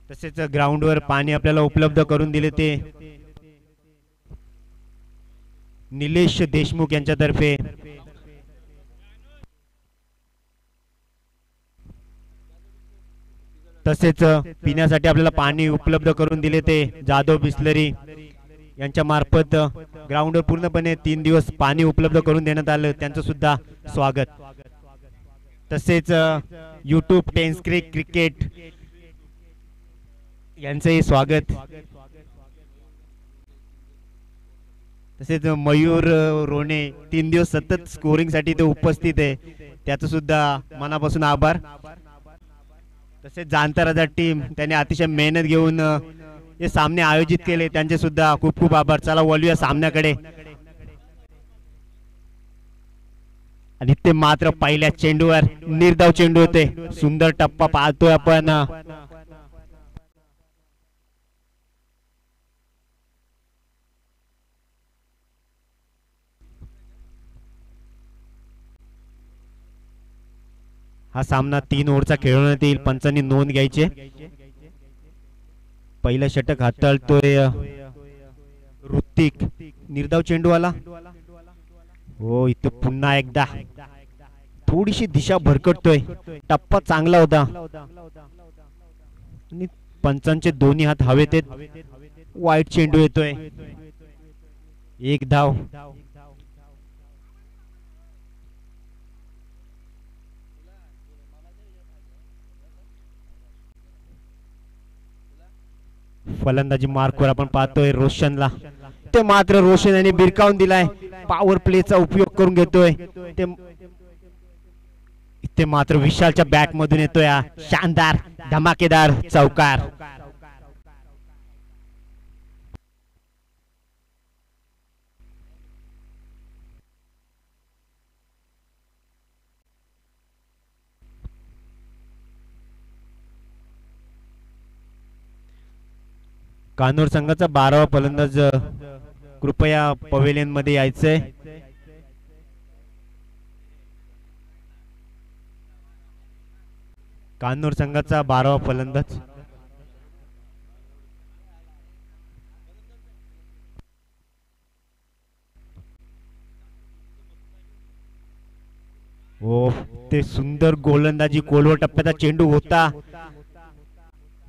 तसेच ग्राउंडवर पाणी आपल्याला उपलब्ध करून दिले ते निलेश देशमुख यांच्यातर्फे। तसेच पिण्यासाठी आपल्याला पाणी उपलब्ध करून दिले ते जाधव बिस्लरी यांच्या मार्फत ग्राउंडवर पूर्णपणे 3 दिवस पाणी उपलब्ध करून देण्यात आलं, त्यांचं सुद्धा स्वागत। तसेच यूट्यूब टेन्सक्रिक क्रिकेट यांचंही स्वागत। तसेच मयूर रोणे 3 दिवस सतत स्कोरिंग साठी ते उपस्थित आहे, त्याचं सुद्धा मनापासून आभार। तसेच जाणता राजा टीम त्यांनी अतिशय मेहनत घेऊन हे सामने आयोजित केले, त्यांचे सुद्धा खूप खूप आभार। चला वळूया सामन्याकडे। आणि ते मात्र पहिल्या चेंडूवर निर्धाव चेंडू होते, सुंदर टप्पा पाहतोय आपण। हा सामना 3 ओव्हरचा खेळवण्यात येईल, पंचांनी नोंद घ्यायची। पहिला षटक हाताळतोय ऋतिक, निर्धाव चेंडू आला। हो, इथे पुन्हा एकदा थोडीशी दिशा भरकटतोय, टप्पा चांगला होता आणि पंचांचे दोन्ही हात हवेत आहेत। वाईट चेंडू येतोय, 1 धाव। फलंदाजी मार्कवर आपण पाहतोय रोशनला, ते मात्र रोशन यांनी बिरकावून दिलाय, पॉवर प्लेचा उपयोग करून घेतोय ते मात्र विशालच्या बॅट मधून येतोय शानदार धमाकेदार चौकार। कानूर संघाचा 12वा फलंदाज कृपया पवेलियन मध्ये यायचंय। कानूर संघाचा 12वा फलंदाज ओ, ते सुंदर गोलंदाजी, कोलवर टप्प्याचा चेंडू होता,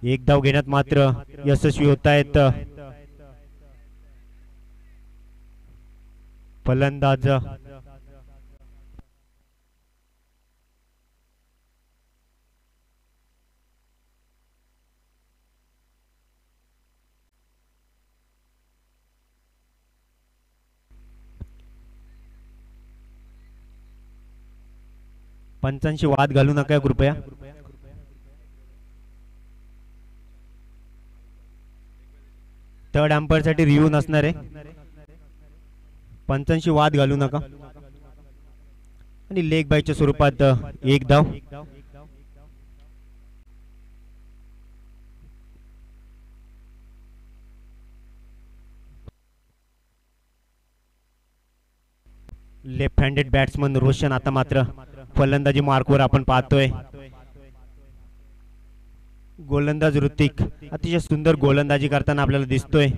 1 धाव घेण्यात मात्र यशस्वी होत आहेत फलंदाज। पंचांशी वाद घालू नका कृपया। थर्ड अंपायर साठी रिव्ह्यू नसणार आहे, पंचांशी वाद घालू नका। आणि लेग बायच्या स्वरूपात 1 धाव। लेफ्ट हँडेड बॅट्समन रोशन आता मात्र फलंदाजी मार्कवर आपण पाहतोय। गोलंदाज ऋतिक अतिशय सुंदर गोलंदाजी करताना आपल्याला दिसतोय,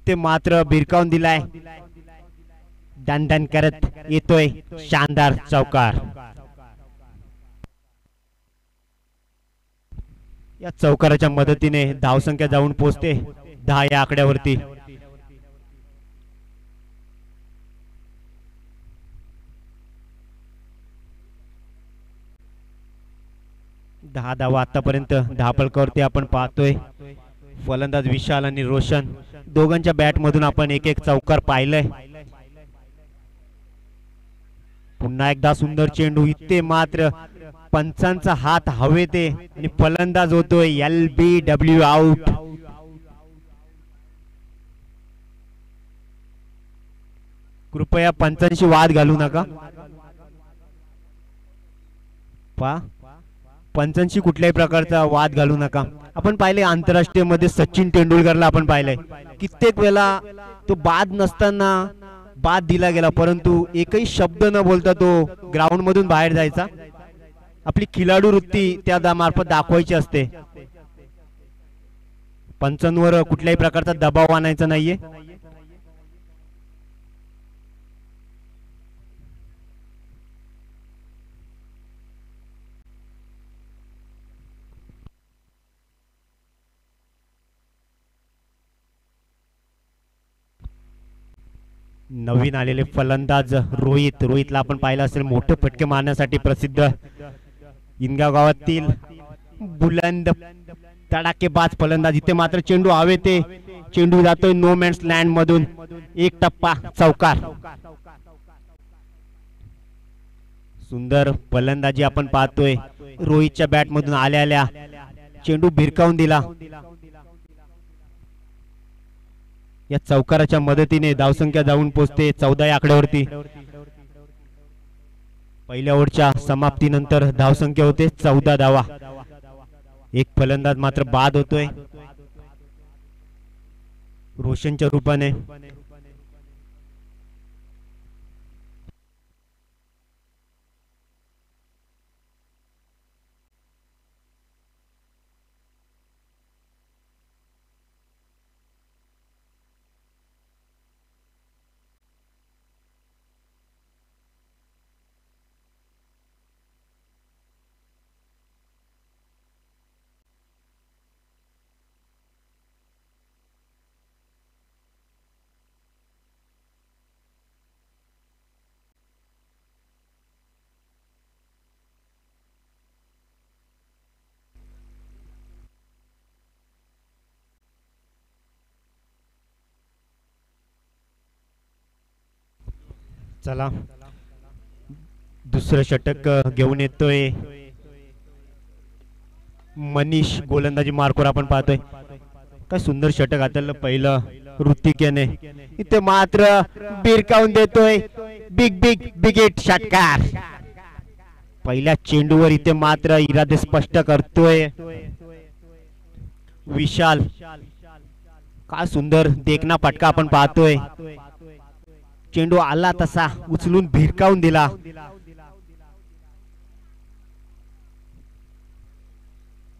ते मात्र बिरकावून दिलाय, दणदण करत येतोय शानदार चौकार। या चौकाराच्या मदतीने धावसंख्या जाऊन पोहोचते 10 या आकड्यावरती। दहा धावा आतापर्यंत धापळकावरती आपण पाहतोय। फलंदाज विशाल आणि रोशन दोघांच्या बॅट मधून आपण 1-1 चौकार पाहिलंय। पुन्हा एकदा सुंदर चेंडू, इथे मात्र पंचांचा हात हवेत आणि फलंदाज होतोय LBW आउट। कृपया पंचांशी वाद घालू नका। पंचांशी कुठल्याही प्रकारचा वाद घालू नका। आपण पाहिले आंतरराष्ट्रीय मध्ये सचिन तेंडुलकरला आपण पाहिलंय, कित्येक वेळा तो बाद नसताना बाद दिला गेला, परंतु एकही शब्द न बोलता तो ग्राउंड मधून बाहेर जायचा। आपली खिलाडू वृत्ती त्या मार्फत दाखवायची असते। पंचांवर कुठल्याही प्रकारचा दबाव आणायचा नाहीये. नवीन आलेले फलंदाज रोहितला आपण पाहिलं असेल मोठे फटके मारण्यासाठी प्रसिद्ध इनगाव गावातील बुलंद तडाकेबाज फलंदाज. इथे मात्र चेंडू हवे ते चेंडू जातोय नो मॅन्स लँड मधून, एक टप्पा चौकार. सुंदर फलंदाजी आपण पाहतोय रोहितच्या बॅट मधून आल्या चेंडू भिरकावून दिला. या चौकाराच्या मदतीने धावसंख्या जाऊन पोहोचते 14 या आकड्यावरती. पहिल्या ओव्हरच्या समाप्तीनंतर धावसंख्या होते 14 धावा. एक फलंदाज मात्र बाद होतोय रोशनच्या रूपाने. चला दुसरं षटक घेऊन येतोय मनीष. गोलंदाजी मार्कवर आपण पाहतोय काय सुंदर षटक हाताळलं पहिलं ऋतिक याने. इथे मात्र बिरकावून देतोय बिग बिग बिगेट षटकार. पहिल्या चेंडूवर इथे मात्र इरादे स्पष्ट करतोय विशाल. काय सुंदर देखना फटका आपण पाहतोय. चेंडू आला तसा उचलून भिरकावून दिला.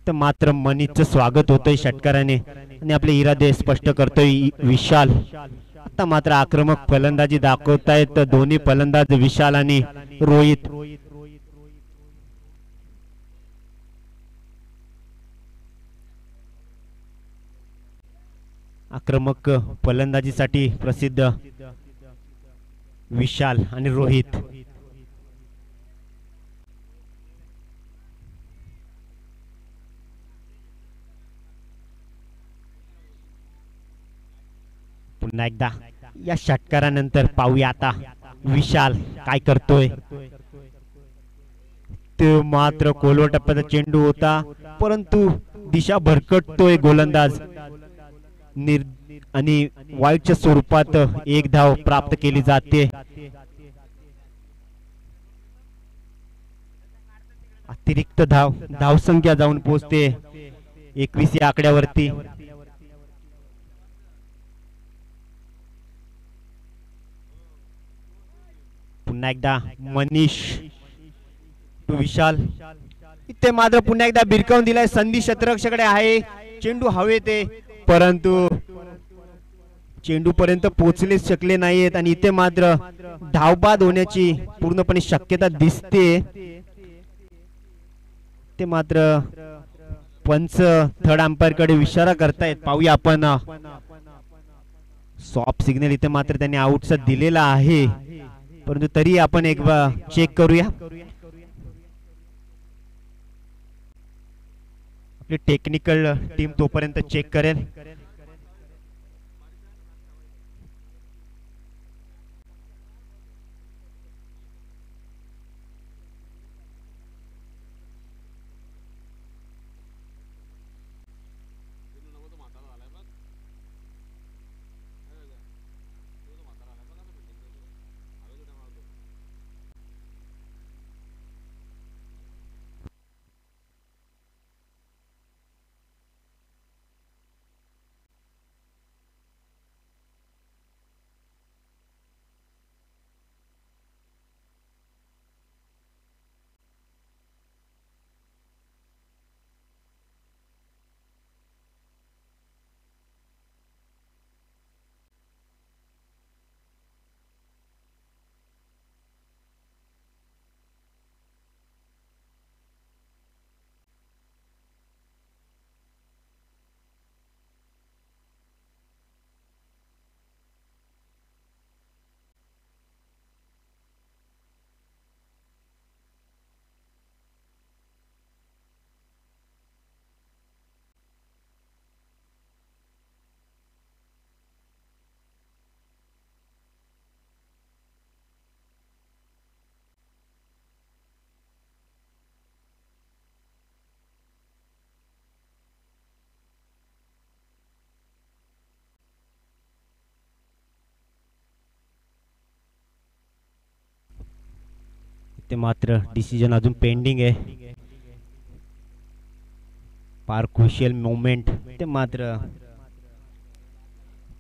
तर मात्र मनीषचं स्वागत होतंय षटकाराने आणि आपले इरादे स्पष्ट करतोय विशाल. आता मात्र आक्रमक फलंदाजी दाखवतायत दोन्ही फलंदाज विशाल आणि रोहित. आक्रमक फलंदाजीसाठी प्रसिद्ध विशाल आणि रोहित. पुन्हा एकदा या षटकारानंतर पाहूया आता विशाल काय करतोय. ते मात्र कोलवा टप्प्याचा चेंडू होता परंतु दिशा भरकटतोय गोलंदाज आणि वाईटच्या स्वरूपात एक धाव प्राप्त केली जाते. अतिरिक्त धावसंख्या जाऊन पोहोचते 21 या आकड्यावरती. पुन्हा एकदा मनीष टू विशाल. इथे मात्र पुन्हा एकदा भिरकावून दिलाय. संधी शतरक्षकडे आहे. चेंडू हवे ते परंतु चेंडू पर्यंत पोहोचले शकले नाहीत आणि इथे मात्र धावबाद होण्याची पूर्णपणे शक्यता दिसते. ते मात्र पंच थर्ड अंपायर कडे इशारा करतायत. पाहूया आपण सॉफ्ट सिग्नल इथे मात्र त्यांनी आउटचा दिलेला आहे परंतु तरी आपण एक चेक करूया. आपली टेक्निकल टीम तोपर्यंत चेक करेल. ते मात्र डिसिजन अजून पेंडिंग आहे. फार क्रुशियल मोमेंट. ते मात्र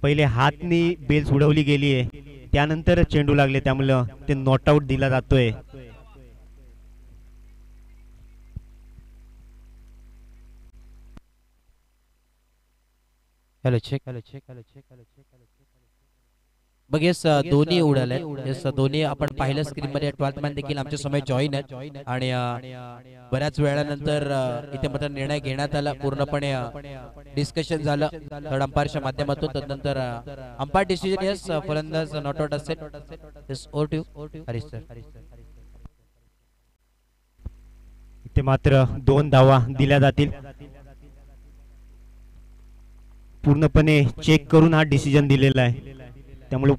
पहिले हातनी बेल्स उडवली गेली आहे, त्यानंतर चेंडू लागले, त्यामुळे ते नॉट आउट दिला जातोय. Hello check. बघ येस दोन्ही उडाले. येस दोन्ही आपण पाहिलं स्क्रीन मध्ये. 12th मॅन देखील आमच्या समोर जॉईन आहेत आणि बऱ्याच वेळानंतर इथे मात्र निर्णय घेण्यात आला. पूर्णपणे डिस्कशन झालं थर्ड अंपायरच्या माध्यमातून. तदनंतर अंपायर डिसिजन येस फलंदाज नॉट आउट असेल. Yes over two Harish sir. इथे मात्र 2 धावा दिल्या जातील. पूर्णपणे चेक करून हा डिसिजन दिलेला आहे, त्यामुळे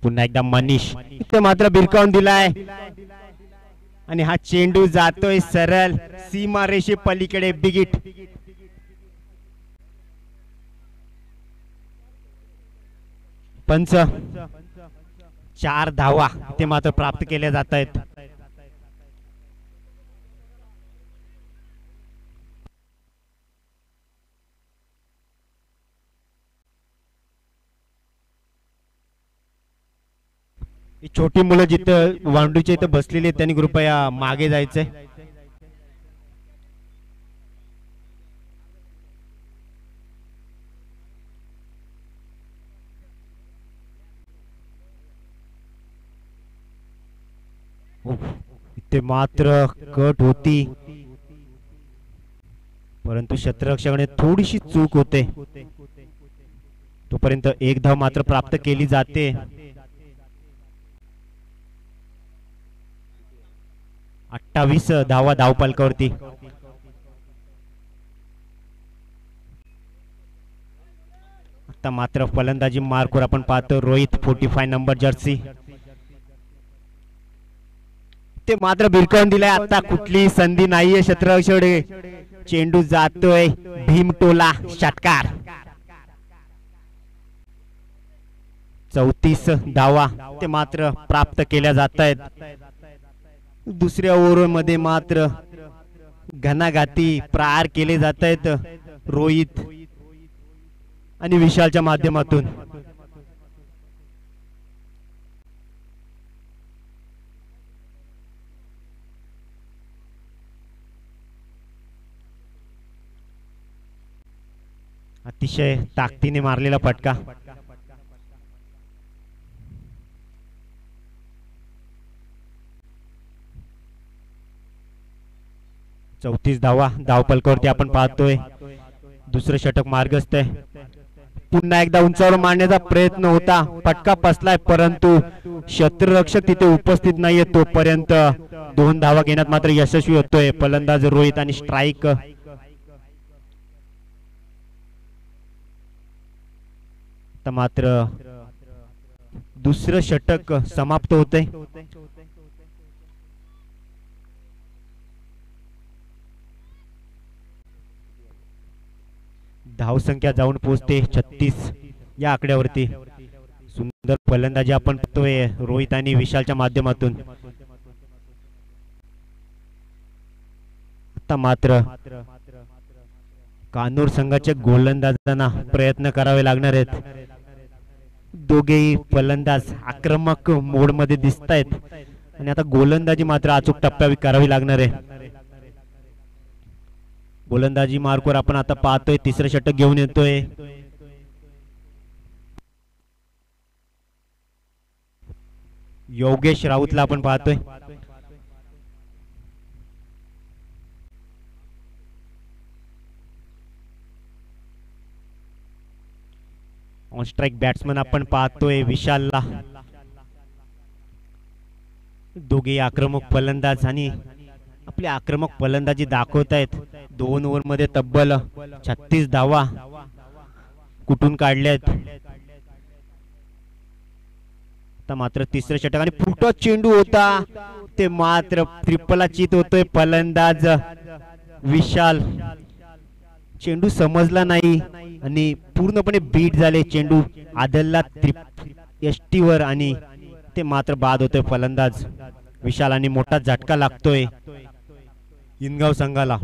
पुन्हा एकदा मनीष. इथे मात्र बिरकावून दिलाय आणि हा चेंडू जातोय सरळ सीमारेषे पलीकडे. बिगिट. पंच 4 धावा ते मात्र प्राप्त केल्या जात आहेत. छोटी मुलं जिथं वांडूच्या इथं बसलेली आहेत त्यांनी कृपया मागे जायचंय. इथे मात्र कट होती, परंतु क्षेत्ररक्षकाने थोडीशी चूक होते. तोपर्यंत 1 धाव मात्र प्राप्त केली जाते. 28 धावा धावफलकावरती. आता मात्र फलंदाजी मार्कवर आपण पाहतो रोहित 45 नंबर जर्सी. ते मात्र बिरकावून दिलाय. आता कुठली संधी नाहीये क्षेत्ररक्षक. चेंडू जातोय भीमटोला. षटकार. 34 धावा ते मात्र प्राप्त केल्या जात आहेत. दुसऱ्या ओव्हर मध्ये मात्र घणाघाती प्रहार केले जात आहेत रोहित आणि विशालच्या माध्यमातून. अतिशय ताकदीने मारलेला फटका. चौतीस धावा धावफलकावरती आपण पाहतोय. दुसरं षटक मार्गस्थ आहे. पुन्हा एकदा उंचावर मारण्याचा प्रयत्न होता, फटका बसलाय, परंतु क्षेत्ररक्षक तिथे उपस्थित नाहीये. तोपर्यंत 2 धावा घेण्यात मात्र यशस्वी होतोय फलंदाज रोहित आणि स्ट्राईक. मात्र दुसरं षटक समाप्त होते. धावसंख्या जाऊन पोहोचते 36 या आकड्यावरती. सुंदर फलंदाजी आपण पाहतोय रोहित आणि विशालच्या माध्यमातून. आता मात्र कानूर संघाच्या गोलंदाजांना प्रयत्न करावे लागणार आहेत. दोघेही फलंदाज आक्रमक मोड मध्ये दिसत आहेत आणि आता गोलंदाजी मात्र अचूक टप्प्यावर करावी लागणार आहे. गोलंदाजी मार्कवर आपण आता पाहतोय तिसरं षटक घेऊन येतोय. योगेश राऊतला आपण पाहतोय. ऑन स्ट्राइक बॅट्समन आपण पाहतोय विशालला. दोघे आक्रमक फलंदाज आणि आपली आक्रमक फलंदाजी दाखवत आहेत. 2 ओव्हर मध्ये तब्बल 36 धावा कुठून काढल्यात. आता मात्र तिसरं षटक आणि फुटा चेंडू होता, ते मात्र ट्रिपलला चित होतोय फलंदाज विशाल. चेंडू समजला नाही आणि पूर्णपणे बीट झाले चेंडू आदलला यष्टीवर आणि ते मात्र बाद होतोय फलंदाज विशाल आणि मोठा झटका लागतोय इनगाव संघाला.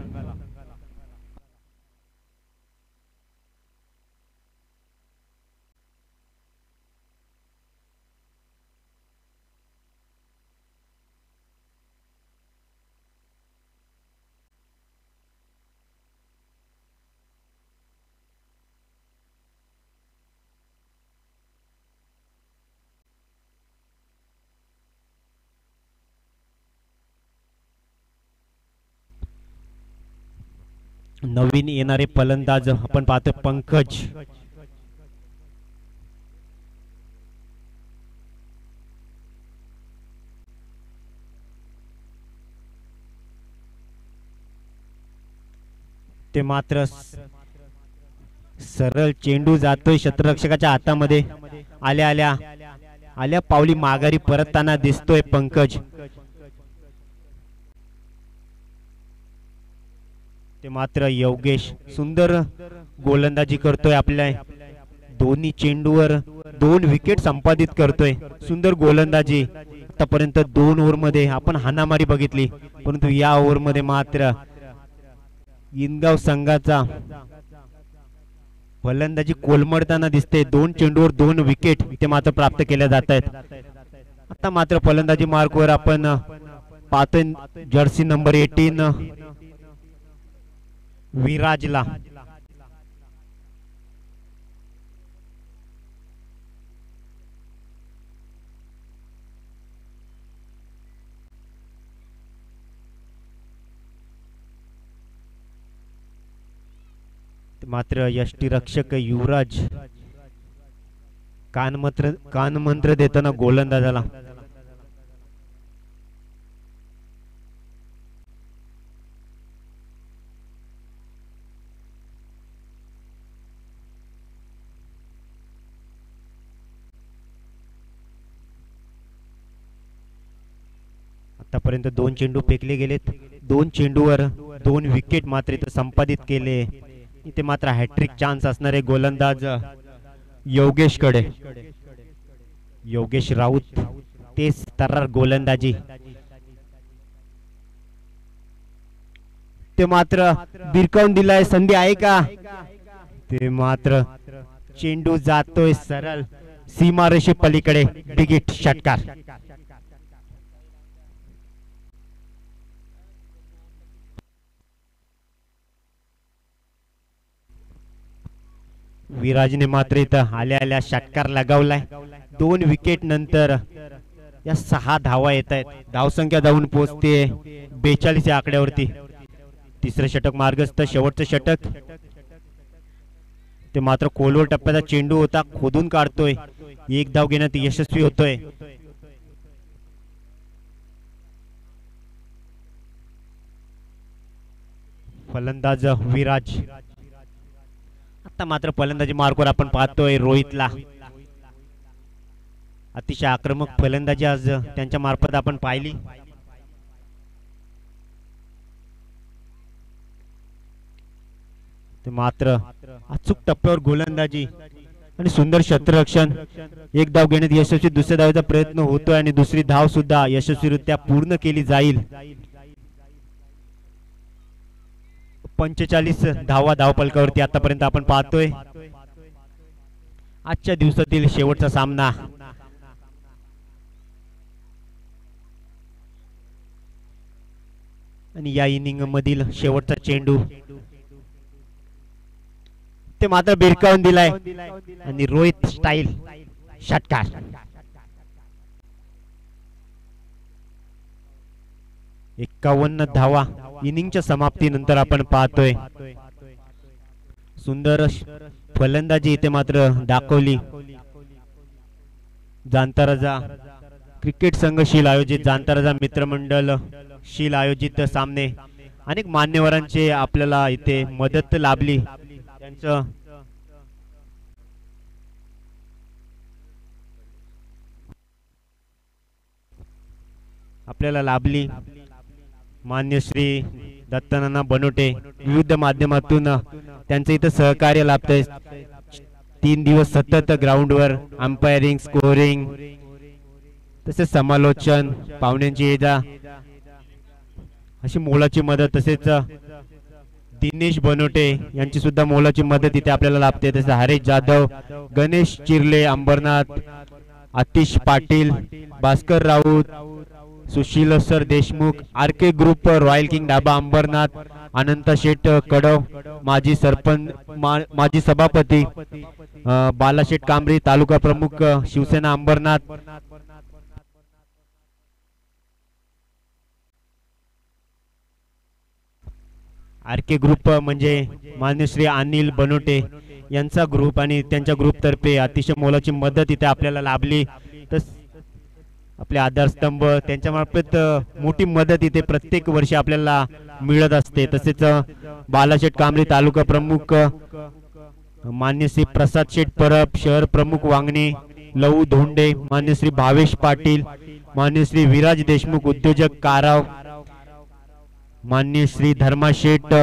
नवीन येणारे फलंदाज आपण पाहतो पंकज. ते मात्र सरळ चेंडू जातोय क्षेत्ररक्षकाच्या हातामध्ये. आल्या आल्या आल्या पावली माघारी परतताना दिसतोय पंकज. ते मात्र योगेश सुंदर गोलंदाजी करतोय. आपल्या दोन्ही चेंडूवर 2 विकेट संपादित करतोय. सुंदर गोलंदाजी. आतापर्यंत 2 ओव्हर मध्ये आपण हाणामारी बघितली, परंतु या ओव्हर मध्ये मात्र इनगाव संघाचा फलंदाजी कोलमडताना दिसते. 2 चेंडूवर 2 विकेट इथे मात्र प्राप्त केल्या जात आहेत. आता मात्र फलंदाजी मार्कवर आपण पाहतोय जर्सी नंबर 18 विराजला. मात्र यष्टीरक्षक युवराज कानमंत्र देताना गोलंदाजाला. आतापर्यंत 2 चेंडू फेकले गेलेत. 2 चेंडूवर 2 विकेट मात्र इथे संपादित केले. इथे मात्र हॅट्रिक चान्स असणारे गोलंदाज योगेश कडे. योगेश राऊत तेच तर्रार गोलंदाजी. ते मात्र बिरकावून दिलाय. संधी आहे का? ते मात्र चेंडू जातोय सरळ सीमारेषे पलीकडे. बिगिट षटकार. विराजने मात्र इथं आल्या आल्या षटकार लगावलाय. 2 विकेट नंतर या 6 धावा येत आहेत. धावसंख्या जाऊन पोहोचते 42 या आकड्यावरती. तिसरं षटक मार्गस्थ. शेवटचं षटक. ते मात्र खोलवर टप्प्याचा चेंडू होता, खोदून काढतोय. 1 धाव घेण्यात यशस्वी होतोय. फलंदाज विराज. आता मात्र फलंदाजी मार्कवर आपण पाहतोय रोहितला. अतिशय आक्रमक फलंदाजी आज त्यांच्या मार्फत आपण पाहिली. ते मात्र अचूक टप्प्यावर गोलंदाजी आणि सुंदर क्षेत्ररक्षण. 1 धाव घेण्यात यशस्वी. दुसऱ्या धावेचा प्रयत्न होतोय आणि दुसरी धाव सुद्धा यशस्वीरित्या पूर्ण केली जाईल. 45 धावा धावफलकावरती आतापर्यंत आपण पाहतोय. आजच्या दिवसातील शेवटचा सामना. आणि या इनिंग मधील शेवटचा चेंडू. ते मात्र बिरकावून दिलाय आणि रोहित स्टाईल षटकार. एकावन्न धावा इनिंगच्या समाप्तीनंतर आपण पाहतोय. सुंदर फलंदाजी इथे मात्र दाखवली. जांताराजा क्रिकेट संघ शील आयोजित जांताराजा मित्रमंडळ शील आयोजित सामने. अनेक मान्यवरांचे आपल्याला इथे मदत लाभली. त्यांचं आपल्याला लाभली. मान्य श्री दत्तानाना बनोटे विविध माध्यमातून त्यांचं इथं सहकार्य लाभतंय. 3 दिवस सतत ग्राउंडवर अंपायरिंग, स्कोरिंग, तसेच समालोचन, पाहुण्यांची ये जा अशी मोलाची मदत. तसेच दिनेश बनोटे यांची सुद्धा मोलाची मदत इथे आपल्याला लाभते. तसेच Haresh Jadhav, Ganesh Chirle Ambernath, Atish Patil, Bhaskar Raut, Sushil sir Deshmukh, RK group, royal king dhaba Ambernath, Anant Sheth Kadav, माजी सरपंच, माजी सभापती बालाशेठ कांबरी, तालुका प्रमुख शिवसेना अंबरनाथ, RK ग्रुप म्हणजे मान्य श्री अनिल बनोटे यांचा ग्रुप आणि त्यांच्या ग्रुप तर्फे अतिशय मोलाची मदत इथे आपल्याला लाभली. तस आपले आधारस्तंभ त्यांच्या मार्फत मोठी मदत इथे प्रत्येक वर्षी आपल्याला मिळत असते. तसेच बालाशेठ कांबरी तालुका प्रमुख मान्य श्री प्रसाद शेठ परब, शहर प्रमुख वांगणे लहू धोंडे, मान्य श्री भावेश पाटील, मान्य श्री विराज देशमुख उद्योजक काराव, मान्य श्री धर्मा शेठ,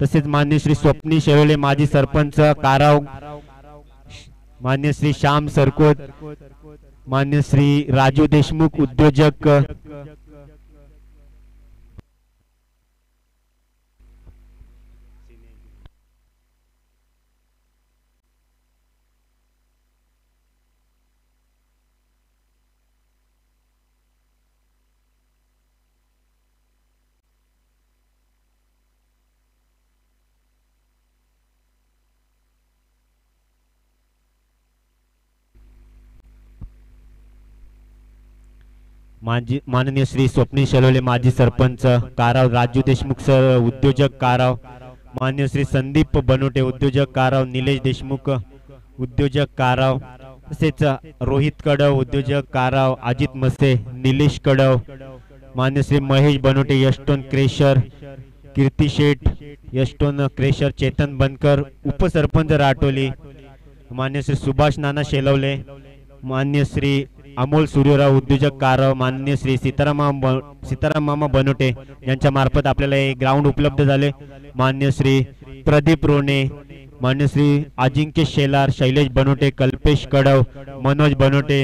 तसेच मान्य श्री स्वप्नी शेरोले माजी सरपंच काराव, मान्य श्री श्याम सरकोत, मान्य श्री राजू देशमुख उद्योजक, माननीय श्री स्वप्नी शेलोले माजी सरपंच काराव, राजू देशमुख सर उद्योजक काराव, मान्य श्री संदीप बनोटे उद्योजक काराव, निलेश देशमुख उद्योजक काराव, तसेच रोहित कडव उद्योजक काराव, अजित मसे, निलेश कडव, मान्य श्री महेश बनोटे यशटोन क्रेशर, कीर्ती शेठ यशटोन क्रेशर, चेतन बनकर उपसरपंच राटोली, मान्य श्री सुभाष नाना शेलवले, मान्य श्री अमोल सूर्यराव उद्योजक काराव, मान्य श्री सीताराम मामा बनोटे यांच्या मार्फत आपल्याला हे ग्राउंड उपलब्ध झाले. मान्य श्री प्रदीप रोणे, मान्य श्री अजिंक्य शेलार, शैलेश बनोटे, कल्पेश कडव, मनोज बनोटे,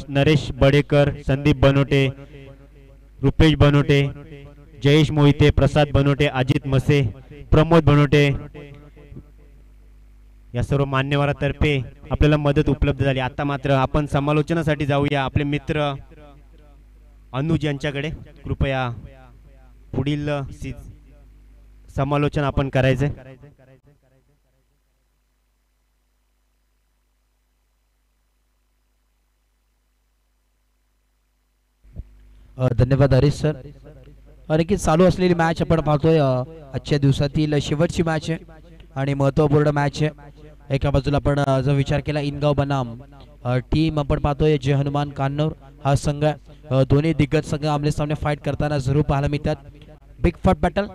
नरेश बडेकर, संदीप बनोटे, रुपेश बनोटे, जयेश मोहिते, प्रसाद बनोटे, अजित मसे, प्रमोद बनोटे या सर्व मान्यवरातर्फे आपल्याला मदत उपलब्ध झाली. आता मात्र आपण समालोचनासाठी जाऊया आपले मित्र अनुज यांच्याकडे. कृपया पुढील समालोचन आपण करायचे. धन्यवाद हरीश सर. आणखी चालू असलेली मॅच आपण पाहतोय. आजच्या दिवसातील शेवटची मॅच आहे आणि महत्वपूर्ण मॅच आहे. एका बाजूला आपण जर विचार केला इनगाव बनाम टीम आपण पाहतोय जय हनुमान कान्नौर हा संघ. दोन्ही दिग्गज संघ आमने सामने फाईट करताना जरूर पाहायला मिळतात. Big fought battle.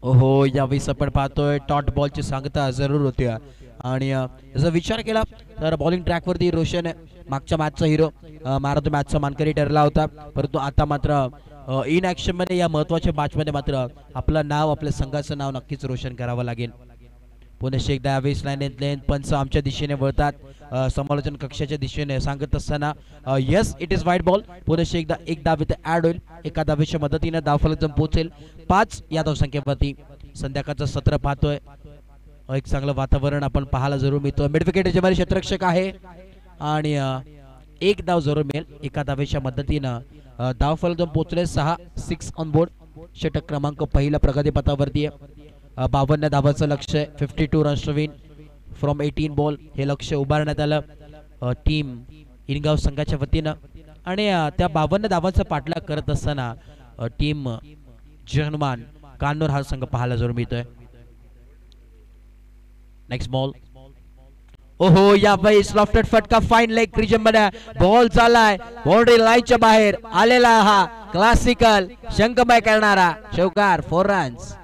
ओहो यावेळेस आपण पाहतोय टॉट बॉलची सांगता जरूर होती आणि जर विचार केला तर बॉलिंग ट्रॅक वरती रोशन मागच्या मॅचचा हिरो मॅरेथॉन मॅचचा मानकरी ठरला होता. परंतु आता मात्र इन ऍक्शन मध्ये या महत्वाच्या मॅच मध्ये मात्र आपलं नाव आपल्या संघाचं नाव नक्कीच रोशन करावं लागेल. पुन्हा एकदा यावेळेस लाईन पंच आमच्या दिशेने वळतात. समालोचन कक्षाच्या दिशेने सांगत असताना yes it is white ball. पुन्हा एकदा एक धाव इथे ऍड होईल. एका धावेच्या मदतीने धावफलक पोहोचेल 5 या धावसंख्येवरती. संध्याकाळचं सत्र पाहतोय. एक चांगलं वातावरण आपण पाहायला जरूर मिळतो. मिड विकेट जमारी क्षेत्ररक्षक आहे आणि एक धाव जरूर मिळेल. एका धावेच्या मदतीनं धावफलक पोहोचले 6 ऑन बोर्ड. षटक क्रमांक पहिला प्रगतीपथावरती आहे. 52 धावाचं लक्ष्य 52 runs to win from 18 ball हे लक्ष्य उभारण्यात आलं टीम इनगाव संघाच्या वतीनं. आणि त्या 52 धावांचा पाठलाग करत असताना टीम जय हनुमान कान्नौर हा संघ पाहायला जरूर मिळतोय. Next ball. ओहो यावेळी लॉफ्टेड फटका फाईन लेग रिजन मध्ये बॉल चाललाय बाउंड्री लाईनच्या बाहेर आलेला हा क्लासिकल शंखमय करणारा चौकार 4 रन्स.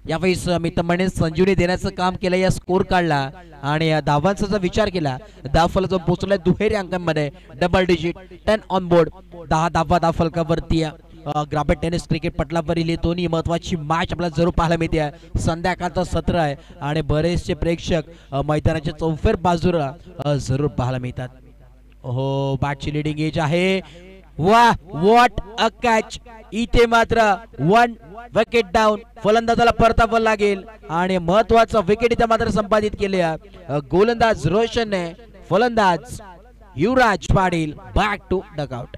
यावेळेस मी तर म्हणेन संजीवनी देण्याचं काम केलं या स्कोर कार्डला आणि धावांचा जर विचार केला धाव फलक पोहोचलाय दुहेरी अंकांमध्ये डबल डिजिट 10 ऑन बोर्ड 10 धावा धाव फलकावरती ग्रामीण टेनिस क्रिकेट पटलावरील ही दोन्ही महत्वाची मॅच आपल्याला जरूर पाहायला मिळते संध्याकाळचा सत्र आहे आणि बरेचसे प्रेक्षक मैदानाच्या चौफेर बाजूला जरूर पाहायला मिळतात हो बॅटची लिडिंग एज आहे वा व्हॉट अ कॅच इथे मात्र 1 विकेट डाऊन फलंदाजाला परतावं लागेल आणि महत्वाचं विकेट इथे मात्र संपादित केले गोलंदाज रोशनने फलंदाज Yuvraj Patil back to dugout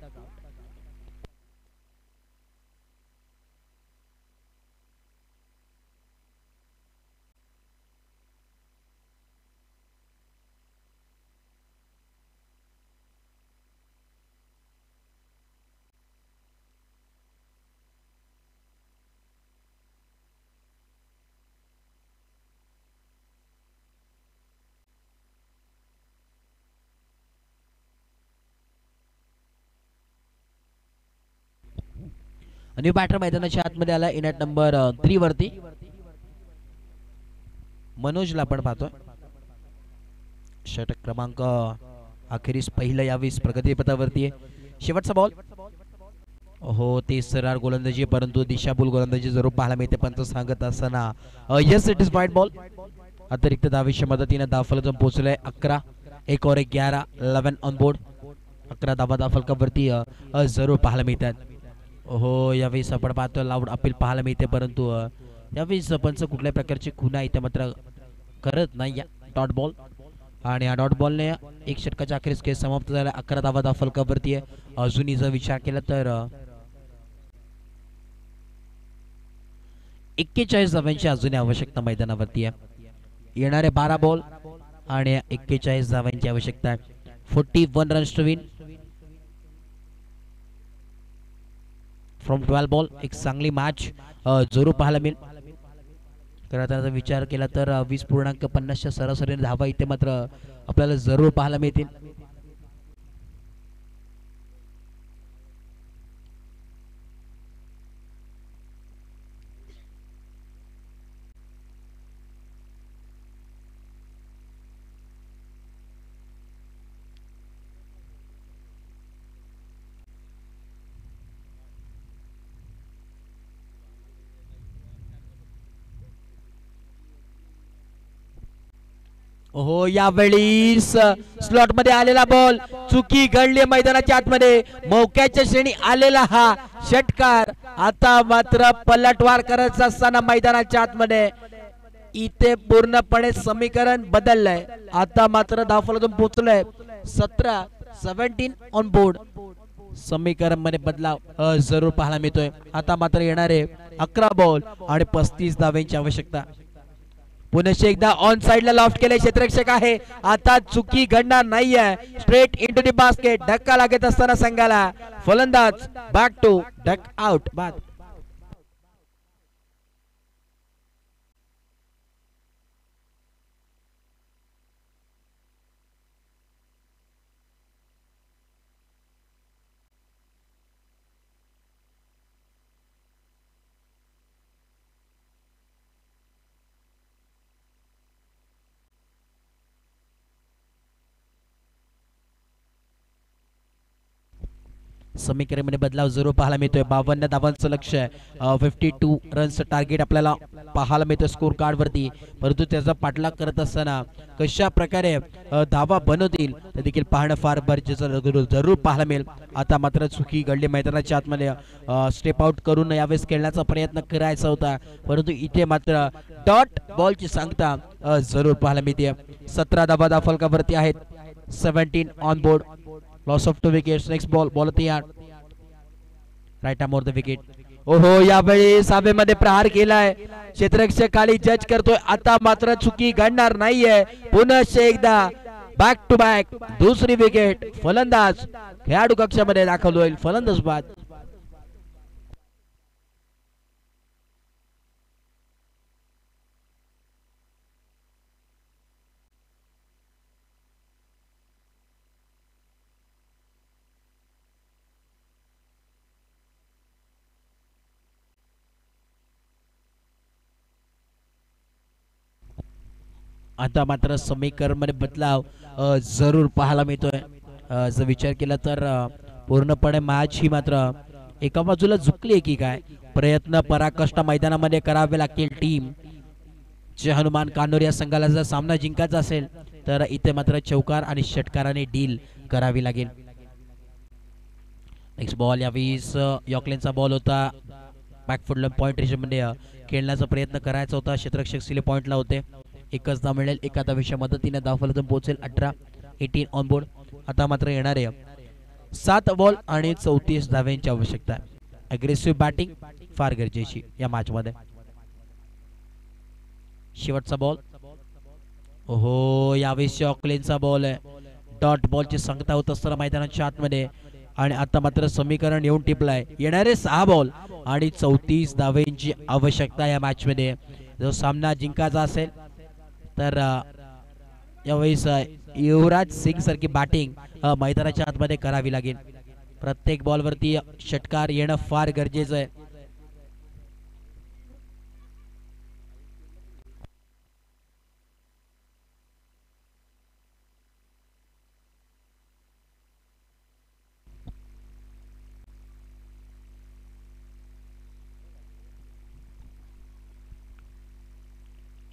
new batter मैदानाच्या आतमध्ये आला इनॅट नंबर 3 वरती मनोजला आपण पाहतोय षटक क्रमांक अखेरीस पहिला यावीस प्रगतीपथावरती आहे शेवटचा बॉल हो ते सरळ गोलंदाजी परंतु दिशाभूल गोलंदाजी जरूर पाहायला मिळते पंच सांगत असताना यस इट इज वाईट बॉल अतिरिक्त धावेच्या मदतीने धावफलक पोहोचलाय 11 1 और 11 11 ऑन बोर्ड 11 धावा धावफलकावरती जरूर पाहायला मिळतात हो यावेळेस आपण पाहतो लाऊड अपील पाहायला मिळते परंतु यावेळेस पंच कुठल्याही प्रकारची खुणा इथे मात्र करत नाही डॉट बॉल आणि या डॉट बॉलने एक षटकाच्या अखेरीस खेळ समाप्त झाला 11 धावा धावफलकावरती आहे अजूनही जर विचार केला तर 41 धावांची अजूनही आवश्यकता मैदानावरती आहे येणारे 12 बॉल आणि 41 धावांची आवश्यकता आहे 41 runs to win from 12 ball एक चांगली मॅच जरूर पाहायला मिळेल तर आता विचार केला तर 20.50च्या सरासरीने धावा इथे मात्र आपल्याला जरूर पाहायला मिळतील हो यावेळी स्लॉट मध्ये आलेला बॉल चुकी घडली मैदानाच्या आतमध्ये मौक्याच्या श्रेणी आलेला हा षटकार आता मात्र पलटवार करायचा असताना मैदानाच्या आतमध्ये इथे पूर्णपणे समीकरण बदललंय आता मात्र धावफलकातून पोहोचलंय 17 ऑन बोर्ड समीकरण मध्ये बदलाव जरूर पाहायला मिळतोय आता मात्र येणारे 11 बॉल आणि 35 धावांची आवश्यकता पुनश्च एकदा ऑन साइडला लॉफ्ट केले क्षेत्ररक्षक आहे आता चुकी घडणार नाहीये स्ट्रेट इनटू द बास्केट धक्का लागत असताना संघाला फलंदाज बॅक टू डक आउट बाद समीकरणामध्ये बदलाव जरूर पाहायला मिळतोय 52 धावांचं लक्ष्य आहे 52 रन्स टार्गेट आपल्याला पाहायला मिळतं स्कोर कार्ड वरती परंतु त्याचा पाठलाग करत असताना कशा प्रकारे धावा बनवतील ते देखील पाहणं फार गरजेचं जरूर पाहायला मिळेल आता मात्र चुकी घडली मैदानाच्या आतमध्ये स्टेप आउट करून यावेळेस खेळण्याचा प्रयत्न करायचा होता परंतु इथे मात्र डॉट बॉलची सांगता जरूर पाहायला मिळते 17 धावा धावफलकावरती आहेत 17 on board loss of 2 wickets next ball तयार right arm over the wicket ओहो यावेळी साबेमध्ये प्रहार केलाय क्षेत्ररक्षक खाली जज करतोय आता मात्र चुकी घडणार नाहीये पुन्हा एकदा बॅक टू बॅक दुसरी विकेट फलंदाज खेळाडू कक्षामध्ये दाखल होईल फलंदाज बाद आता मात्र समीकरण मध्ये बदलाव जरूर पाहायला मिळतोय. जर विचार केला तर पूर्णपणे मॅच ही मात्र एका बाजूला झुकली की काय. प्रयत्न पराकाष्ठा मैदानामध्ये करावे लागतील टीम जे हनुमान कानोर या संघाला जर सामना जिंकायचा असेल तर इथे मात्र चौकार आणि षटकाराने डील करावी लागेल. नेक्स्ट बॉल या 20 यॉकलेनचा बॉल होता. बॅकफुटला पॉइंट रेषेमध्ये खेळण्याचा प्रयत्न करायचा होता. क्षेत्ररक्षक सिले पॉइंटला होते. एकच धाव मिळेल. एका धावेच्या मदतीने धावफलकातून पोहोचेल 18 ऑन बोर्ड. आता मात्र येणारे 7 बॉल आणि 34 धाव्यांची आवश्यकता आहे. अग्रेसिव्ह बॅटिंग फार गरजेची या मॅच मध्ये. शेवटचा बॉल. ओहो यावेळी ऑकलेनचा बॉल आहे. डॉट बॉलची सांगता होत असताना मैदानाच्या आतमध्ये आणि आता मात्र समीकरण येऊन टिपलाय. येणारे 6 बॉल आणि 34 धावेंची आवश्यकता या मॅच मध्ये. जो सामना जिंकायचा असेल तर यावेळेस युवराज सिंग सारखी बॅटिंग मैदानाच्या आतमध्ये करावी लागेल. प्रत्येक बॉलवरती षटकार येणं फार गरजेचं आहे.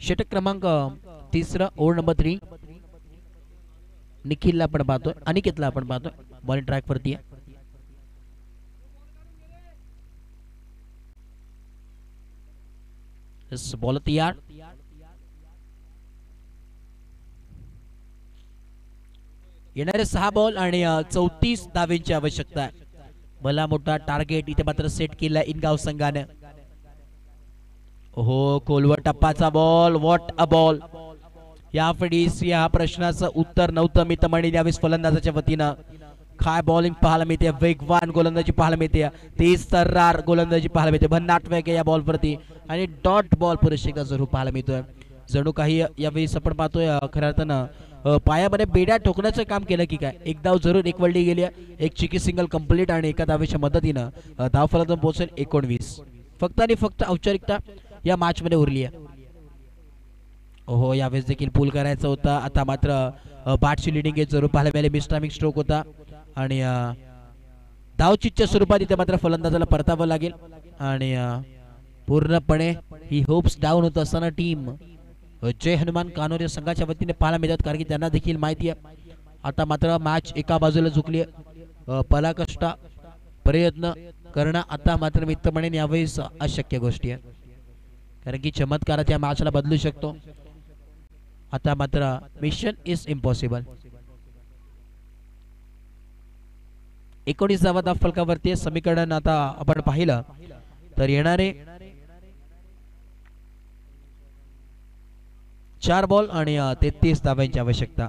षटक क्रमांक 3 ओव्हर नंबर 3 निखिलला आपण पाहतोय. अनिकेतला आपण पाहतोय. बॉलिंग ट्रॅक वरती आहे. बॉल तयार. येणारे 6 बॉल आणि 34 धावेंची आवश्यकता आहे. भला मोठा टार्गेट इथे मात्र सेट केला इनगाव संघाने. हो Koilwar टप्पाचा ball. What a ball. या फडीस या प्रश्नाचं उत्तर नव्हतं मी तर म्हणेन. यावेळेस फलंदाजाच्या वतीनं काय बॉलिंग पाहायला मिळते. वेगवान गोलंदाजी पाहायला मिळते. तेज तर्रार गोलंदाजी पाहायला मिळते. भन्नाट वेग या बॉलवरती आणि डॉट बॉल पुरेशेका जरूर पाहायला मिळतोय. जणू काही यावेळेस आपण पाहतोय खऱ्या अर्थानं पायामध्ये बेड्या ठोकण्याचं काम केलं की काय. एक धाव जरूर एक वळली गेली. एक चिकी सिंगल कंप्लीट आणि एका धावेच्या मदतीनं धावफलकातून पोहोचेल 19. फक्त आणि फक्त औपचारिकता या मॅच मध्ये उरली आहे. हो यावेळेस देखील पूल करायचा होता. आता मात्र बॅटची लिडिंग एज जरूर पाहायला मिळाले. मिसटायमिंग स्ट्रोक होता आणि धावचीच्या स्वरूपात इथे मात्र फलंदाजाला परतावं लागेल. आणि पूर्णपणे ही होप्स डाऊन होत असताना टीम जय हनुमान कानोर या संघाच्या वतीने पाहायला मिळतात. कारण की त्यांना देखील माहिती आहे आता मात्र मॅच एका बाजूला झुकली आहे. पराकाष्ठा प्रयत्न करणं आता मात्र मित्र म्हणेन यावेळेस अशक्य गोष्टी आहे. कारण की चमत्कारात या मॅचला बदलू शकतो. आता मात्र मिशन इज इम्पॉसिबल. 19 धावा धावफलकावरती समीकरण आता आपण पाहिलं तर येणारे 4 बॉल आणि 33 धावांची आवश्यकता.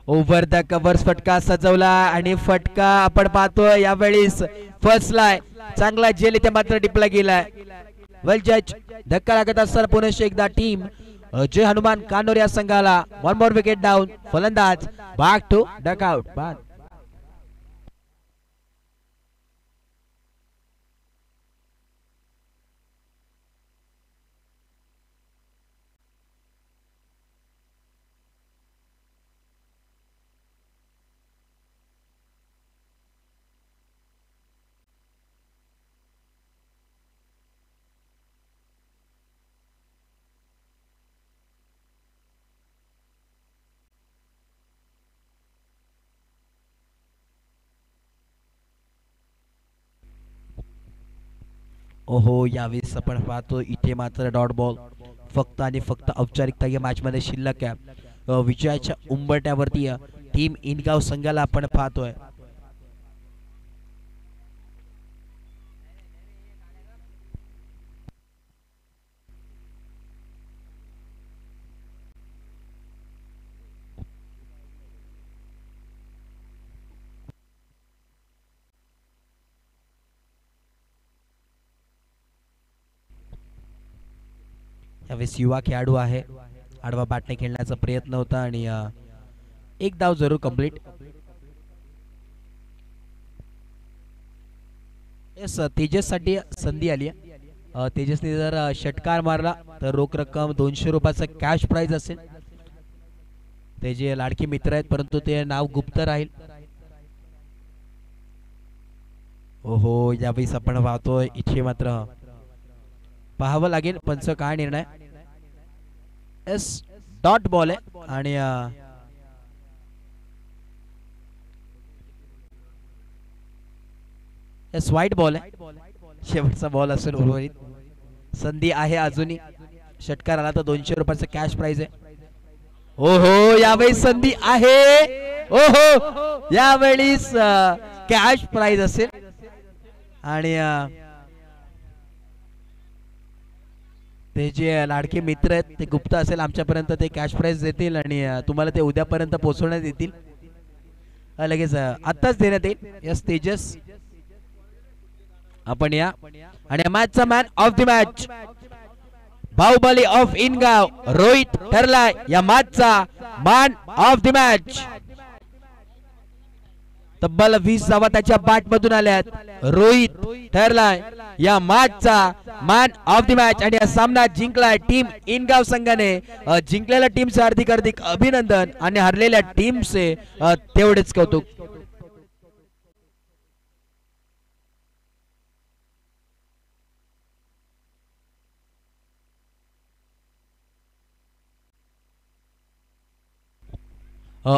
ओव्हर द कव्हर्स फटका सजवला आणि फटका आपण पाहतोय यावेळेस फसलाय. चांगला जेल इथे मात्र टिपला गेलाय. वेल जज. धक्का लागत असताना पुन्हा एकदा टीम जय हनुमान कानोर या संघाला 1 मोर विकेट डाऊन. फलंदाज बॅक टू डकआउट. बाद. ओहो यावेळेस आपण पाहतो इथे मात्र डॉट बॉल फक्त आणि फक्त औपचारिकता या मॅच मध्ये शिल्लक आहे. विजयाच्या उंबरट्यावरती टीम इनगाव संघाला आपण पाहतोय. यावेळेस युवा खेळाडू आहे. आडवा बॅटने खेळण्याचा प्रयत्न होता आणि एक धाव जरूर कंप्लीट. येस तेजस साठी संधी आली आहे. तेजसने जर षटकार मारला तर रोख रक्कम 200 रुपयाचा कॅश प्राइज असेल. ते जे लाडके मित्र आहेत परंतु ते नाव गुप्त राहील. ओहो यावेळेस आपण पाहतोय इथे मात्र पाहावं लागेल पंच काय निर्णय. एस डॉट बॉल आहे आणि एस व्हाईट बॉल आहे. शेवटचा बॉल असेल उर्वरित. संधी आहे अजूनही. षटकार आला तर 200 रुपयाचं कॅश प्राइज आहे. ओहो यावेळी संधी आहे. ओहो यावेळी कॅश प्राइज असेल आणि ते जे लाडके मित्र आहेत ते गुप्त असेल आमच्यापर्यंत ते कॅश प्राइज देतील आणि तुम्हाला ते उद्यापर्यंत पोहोचवण्यात येतील. लगेच आत्ताच देण्यात येईल. यस तेजस आपण या आणि मॅचचा man of the match Bahubali of इनगाव रोहित ठरलाय या मॅचचा मॅन ऑफ द मॅच. तब्बल 20 धावा त्याच्या बॅट मधून आल्यात. रोहित ठरलाय या मॅचचा मॅन ऑफ द मॅच आणि हा सामना जिंकलाय टीम इनगाव संघाने. जिंकलेल्या टीमचे हार्दिक हार्दिक अभिनंदन आणि हरलेल्या टीमचे तेवढेच कौतुक.